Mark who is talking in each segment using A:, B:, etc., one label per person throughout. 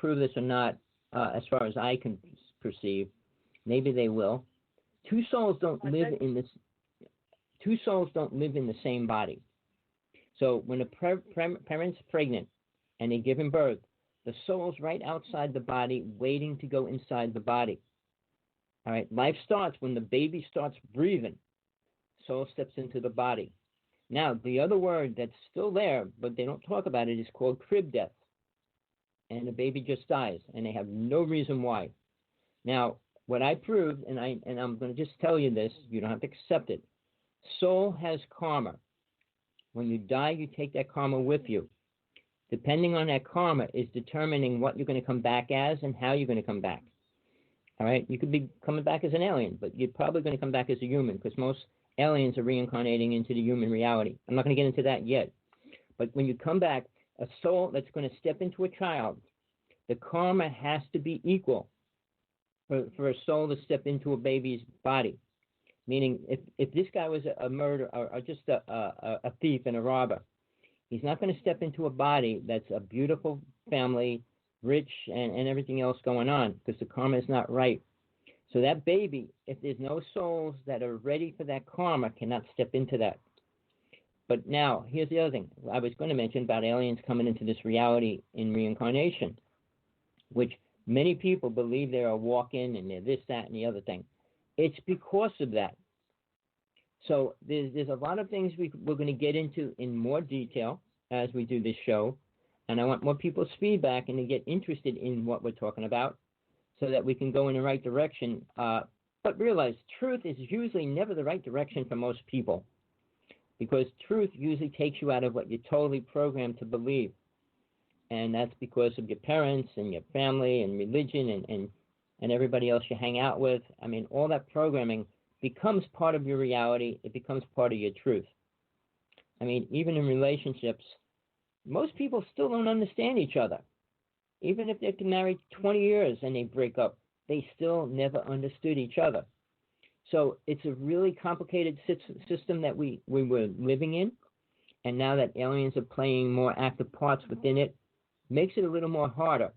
A: prove this or not, as far as I can perceive. Maybe they will. Two souls don't live in the same body. So when a parent's pregnant and they're giving birth, the soul's right outside the body, waiting to go inside the body. All right. Life starts when the baby starts breathing. Soul steps into the body. Now, the other word that's still there, but they don't talk about it, is called crib death. And the baby just dies, and they have no reason why. Now, what I proved, and I'm going to just tell you this, you don't have to accept it. Soul has karma. When you die, you take that karma with you. Depending on that karma is determining what you're going to come back as and how you're going to come back. All right? You could be coming back as an alien, but you're probably going to come back as a human, because most aliens are reincarnating into the human reality. I'm not going to get into that yet. But when you come back, a soul that's going to step into a child, the karma has to be equal for a soul to step into a baby's body. Meaning, if this guy was a murderer or just a thief and a robber, he's not going to step into a body that's a beautiful family, rich, and everything else going on, because the karma is not right. So that baby, if there's no souls that are ready for that karma, cannot step into that. But now, here's the other thing. I was going to mention about aliens coming into this reality in reincarnation, which many people believe they're a walk-in and they're this, that, and the other thing. It's because of that. So there's a lot of things we're going to get into in more detail as we do this show. And I want more people's feedback and to get interested in what we're talking about so that we can go in the right direction. But realize truth is usually never the right direction for most people, because truth usually takes you out of what you're totally programmed to believe. And that's because of your parents and your family and religion and everybody else you hang out with. I mean, all that programming becomes part of your reality. It becomes part of your truth. I mean, even in relationships, most people still don't understand each other. Even if they've been married 20 years and they break up, they still never understood each other. So it's a really complicated system that we were living in. And now that aliens are playing more active parts within it, makes it a little more harder.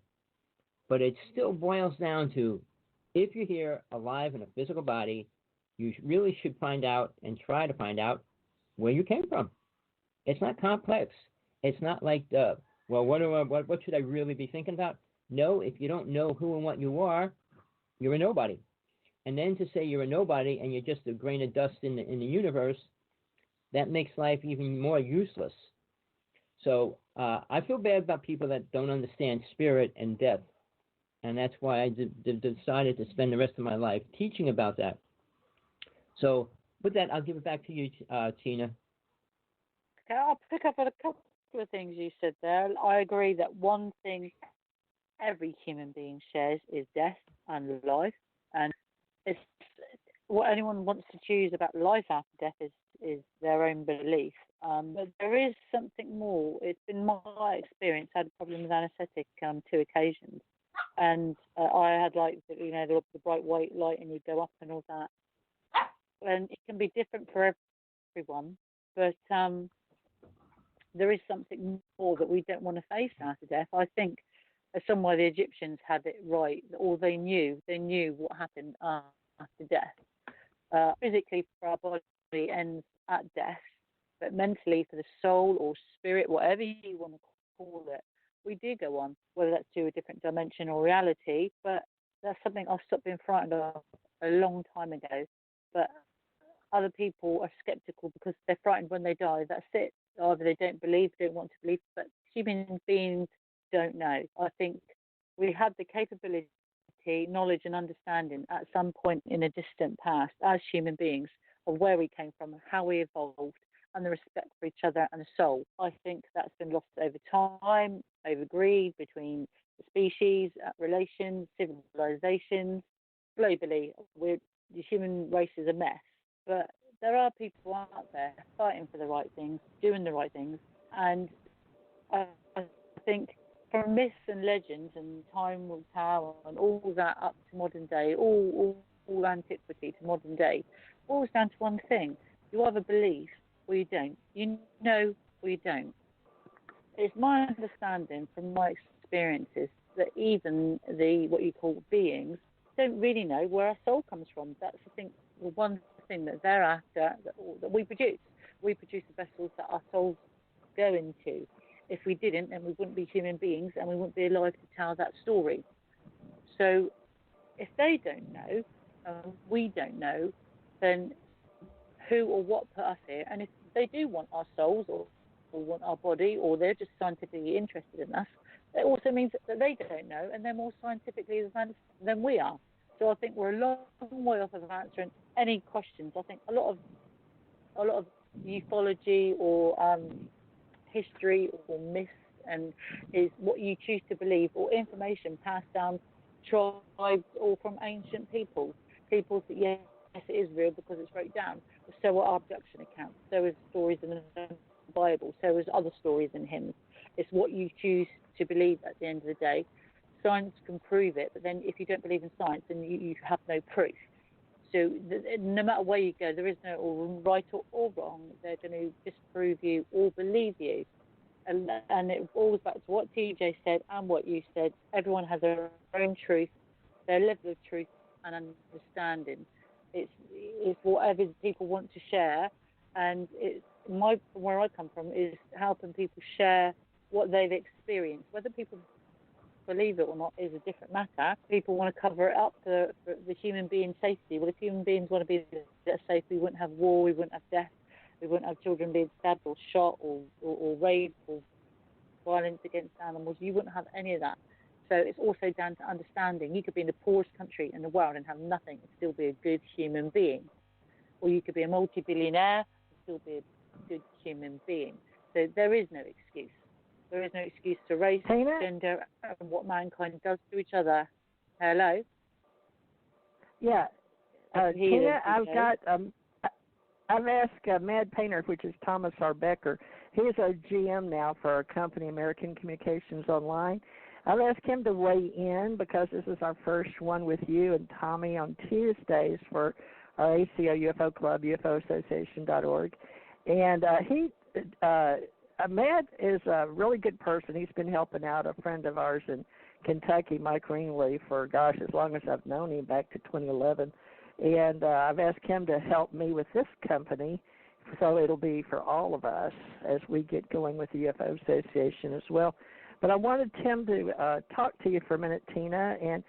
A: But it still boils down to, if you're here alive in a physical body, you really should find out and try to find out where you came from. It's not complex. It's not like, well, what should I really be thinking about? No, if you don't know who and what you are, you're a nobody. And then to say you're a nobody and you're just a grain of dust in the universe, that makes life even more useless. So I feel bad about people that don't understand spirit and death. And that's why I decided to spend the rest of my life teaching about that. So with that, I'll give it back to you, Tina.
B: Okay, I'll pick up on a couple of things you said there. I agree that one thing every human being shares is death and life. And it's what anyone wants to choose about life after death is their own belief. But there is something more. It's been my experience. I had a problem with anaesthetic 2 occasions. And I had the bright white light and you go up and all that. And it can be different for everyone, but there is something more that we don't want to face after death. I think somewhere the Egyptians had it right, or they knew what happened after death. Physically, for our body ends at death, but mentally, for the soul or spirit, whatever you want to call it, we do go on, whether that's to a different dimension or reality. But that's something I've stopped being frightened of a long time ago. But other people are skeptical because they're frightened when they die. That's it. Either they don't believe, don't want to believe, but human beings don't know. I think we have the capability, knowledge and understanding at some point in a distant past as human beings of where we came from and how we evolved and the respect for each other and the soul. I think that's been lost over time, over greed between the species, relations, civilizations. Globally, the human race is a mess. But there are people out there fighting for the right things, doing the right things. And I think from myths and legends and time will tell and all that up to modern day, all antiquity to modern day, boils down to one thing. You either believe or you don't. You know or you don't. It's my understanding from my experiences that even the what you call beings don't really know where our soul comes from. That's I think the one thing that they're after that we produce. We produce the vessels that our souls go into. If we didn't, then we wouldn't be human beings and we wouldn't be alive to tell that story. So if they don't know, we don't know, then who or what put us here? And if they do want our souls or want our body, or they're just scientifically interested in us, it also means that they don't know and they're more scientifically advanced than we are. So I think we're a long way off of answering any questions. I think a lot of ufology or history or myths and is what you choose to believe or information passed down tribes or from ancient peoples that yes it is real because it's wrote down. So are abduction accounts, so is stories in the Bible, so is other stories and hymns. It's what you choose to believe at the end of the day. Science can prove it, but then if you don't believe in science, then you have no proof. So no matter where you go, there is no right or wrong. They're going to disprove you or believe you. And it falls back to what TJ said and what you said. Everyone has their own truth, their level of truth and understanding. It's whatever people want to share, and where I come from is helping people share what they've experienced. Whether people believe it or not is a different matter. People want to cover it up for the human being safety. Well, if human beings want to be safe, we wouldn't have war, we wouldn't have death, we wouldn't have children being stabbed or shot or raped or violence against animals. You wouldn't have any of that. So it's also down to understanding. You could be in the poorest country in the world and have nothing and still be a good human being. Or you could be a multi-billionaire and still be a good human being. So there is no excuse. There is no excuse to race, gender, and what mankind does to each other. Hello?
C: Yeah. Tina, I've asked Mad Painter, which is Thomas R. Becker. He's a GM now for our company, American Communications Online. I've asked him to weigh in because this is our first one with you and Tommy on Tuesdays for our ACO UFO Club, UFOassociation.org. And Matt is a really good person. He's been helping out a friend of ours in Kentucky, Mike Ringley, for, as long as I've known him, back to 2011. And I've asked him to help me with this company, so it'll be for all of us as we get going with the UFO Association as well. But I wanted Tim to talk to you for a minute, Tina. And,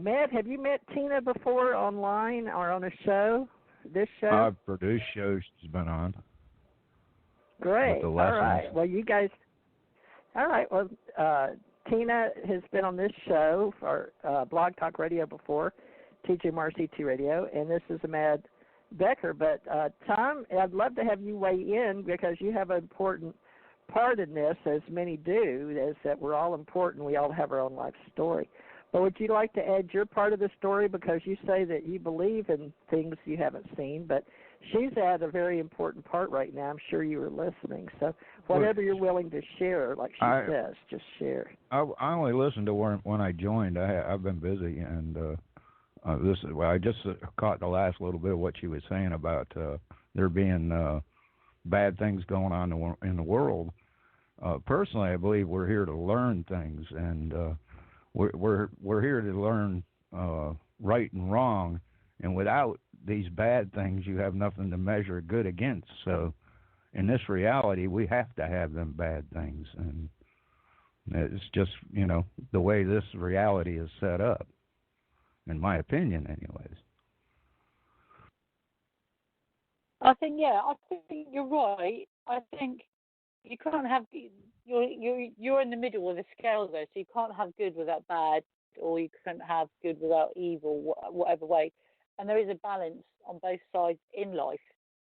C: Matt, have you met Tina before online or on a show, this show?
D: I've produced shows she's been on.
C: Great.
D: All
C: right. Well, you guys – all right. Well, Tina has been on this show for Blog Talk Radio before, TJMRC2 Radio, and this is Mad Becker. But, Tom, I'd love to have you weigh in because you have an important – part in this, as many do, is that we're all important. We all have our own life story. But would you like to add your part of the story? Because you say that you believe in things you haven't seen, but she's at a very important part right now. I'm sure you were listening. So whatever you're willing to share, like she says, just share.
D: I only listened to when I joined. I've been busy, and I just caught the last little bit of what she was saying about there being bad things going on in the world. Personally, I believe we're here to learn things, and we're here to learn right and wrong. And without these bad things, you have nothing to measure good against. So, in this reality, we have to have them bad things, and it's just the way this reality is set up, in my opinion, anyways.
B: I think you're right. I think you can't have you're in the middle of the scale though, so you can't have good without bad, or you can't have good without evil, whatever way. And there is a balance on both sides in life.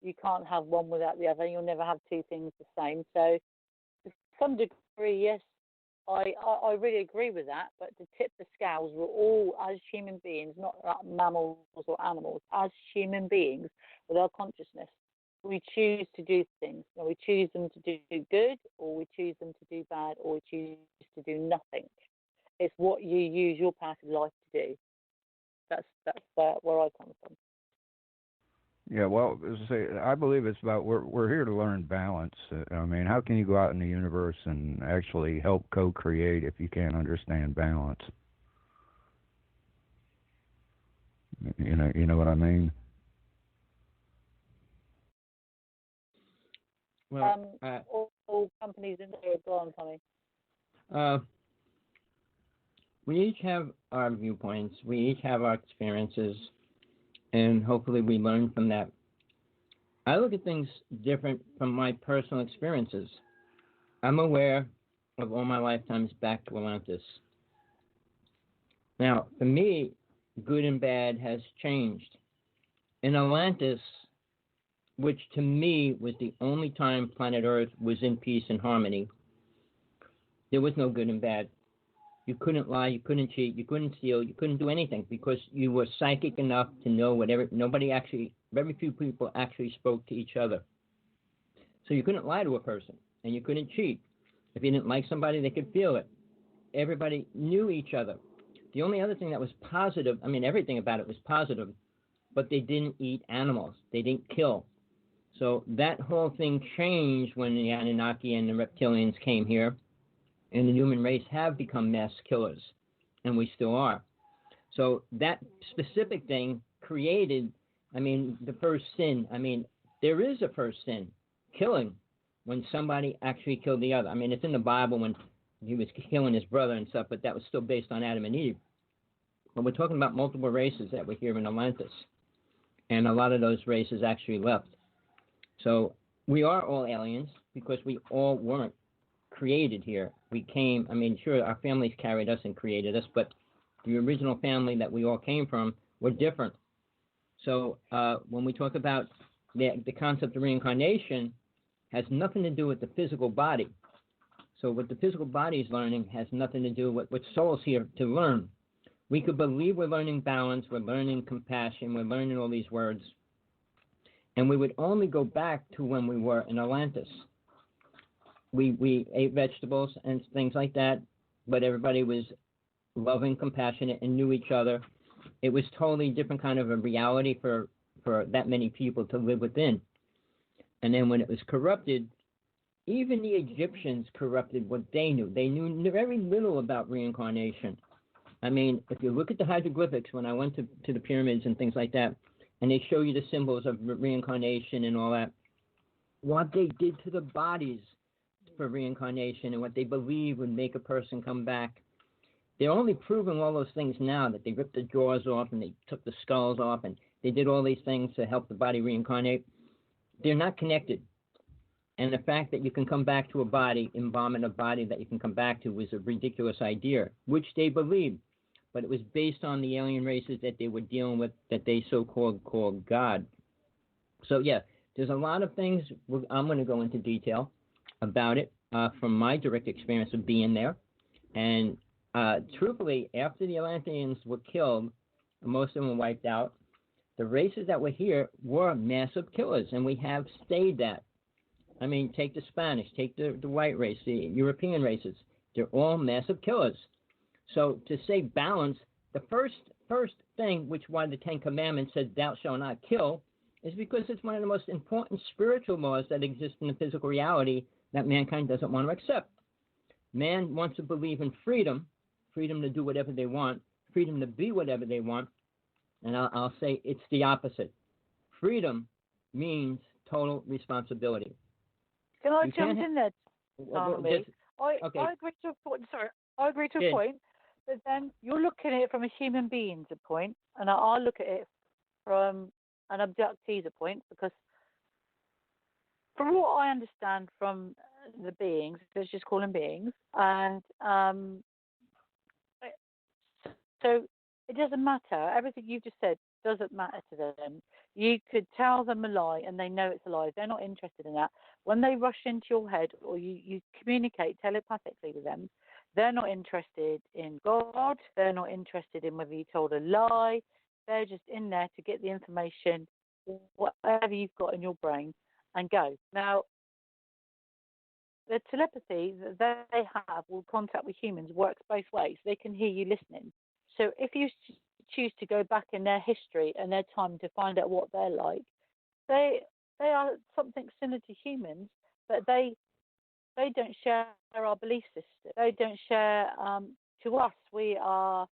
B: You can't have one without the other. You'll never have two things the same. So, to some degree, yes, I really agree with that. But to tip the scales, we're all, as human beings, not like mammals or animals, as human beings with our consciousness, we choose to do things. We choose them to do good, or we choose them to do bad, or we choose to do nothing. It's what you use your part of life to do. That's where I come from.
D: Yeah, well, as I say, I believe it's about we're here to learn balance. I mean, how can you go out in the universe and actually help co-create if you can't understand balance? You know what I mean?
A: Well,
B: all companies in there are gone, Tommy.
A: We each have our viewpoints. We each have our experiences, and hopefully we learn from that. I look at things different from my personal experiences. I'm aware of all my lifetimes back to Atlantis. Now, for me, good and bad has changed. In Atlantis, which to me was the only time planet Earth was in peace and harmony, there was no good and bad. You couldn't lie, you couldn't cheat, you couldn't steal, you couldn't do anything because you were psychic enough to know whatever. Very few people actually spoke to each other. So you couldn't lie to a person and you couldn't cheat. If you didn't like somebody, they could feel it. Everybody knew each other. The only other thing that was positive, I mean, everything about it was positive, but they didn't eat animals. They didn't kill. So that whole thing changed when the Anunnaki and the reptilians came here, and the human race have become mass killers, and we still are. So that specific thing created, the first sin. There is a first sin, killing, when somebody actually killed the other. It's in the Bible when he was killing his brother and stuff, but that was still based on Adam and Eve. But we're talking about multiple races that were here in Atlantis, and a lot of those races actually left. So we are all aliens because we all weren't created here. We came, sure, our families carried us and created us, but the original family that we all came from were different. So when we talk about the concept of reincarnation, has nothing to do with the physical body. So what the physical body is learning has nothing to do with what soul's here to learn. We could believe we're learning balance, we're learning compassion, we're learning all these words, and we would only go back to when we were in Atlantis. We ate vegetables and things like that, but everybody was loving, compassionate, and knew each other. It was totally different kind of a reality for that many people to live within. And then when it was corrupted, even the Egyptians corrupted what they knew. They knew very little about reincarnation. If you look at the hieroglyphics, when I went to the pyramids and things like that, and they show you the symbols of reincarnation and all that, what they did to the bodies for reincarnation and what they believe would make a person come back. They're only proving all those things now, that they ripped the jaws off and they took the skulls off and they did all these things to help the body reincarnate. They're not connected. And the fact that you can come back to a body, embalming a body that you can come back to, was a ridiculous idea, which they believed. But it was based on the alien races that they were dealing with, that they so-called called God. So, yeah, there's a lot of things I'm going to go into detail about it from my direct experience of being there. And truthfully, after the Atlanteans were killed, most of them were wiped out, the races that were here were massive killers, and we have stayed that. Take the Spanish, take the white race, the European races. They're all massive killers. So to say balance, the first thing, why the Ten Commandments said thou shalt not kill, is because it's one of the most important spiritual laws that exist in the physical reality that mankind doesn't want to accept. Man wants to believe in freedom to do whatever they want, freedom to be whatever they want, and I'll say it's the opposite. Freedom means total responsibility.
B: Can I jump in there, Tommy?
A: Okay.
B: I agree to a point. Sorry, I agree to a point, but then you're looking at it from a human being's point, and I look at it from an abductee's point, because from what I understand from the beings, let's just call them beings, and so it doesn't matter. Everything you've just said doesn't matter to them. You could tell them a lie and they know it's a lie. They're not interested in that. When they rush into your head or you communicate telepathically with them, they're not interested in God. They're not interested in whether you told a lie. They're just in there to get the information, whatever you've got in your brain, and go. Now, the telepathy that they have will contact with humans works both ways. They can hear you listening. So if you choose to go back in their history and their time to find out what they're like, they are something similar to humans, but they don't share our belief system. They don't share. To us, we are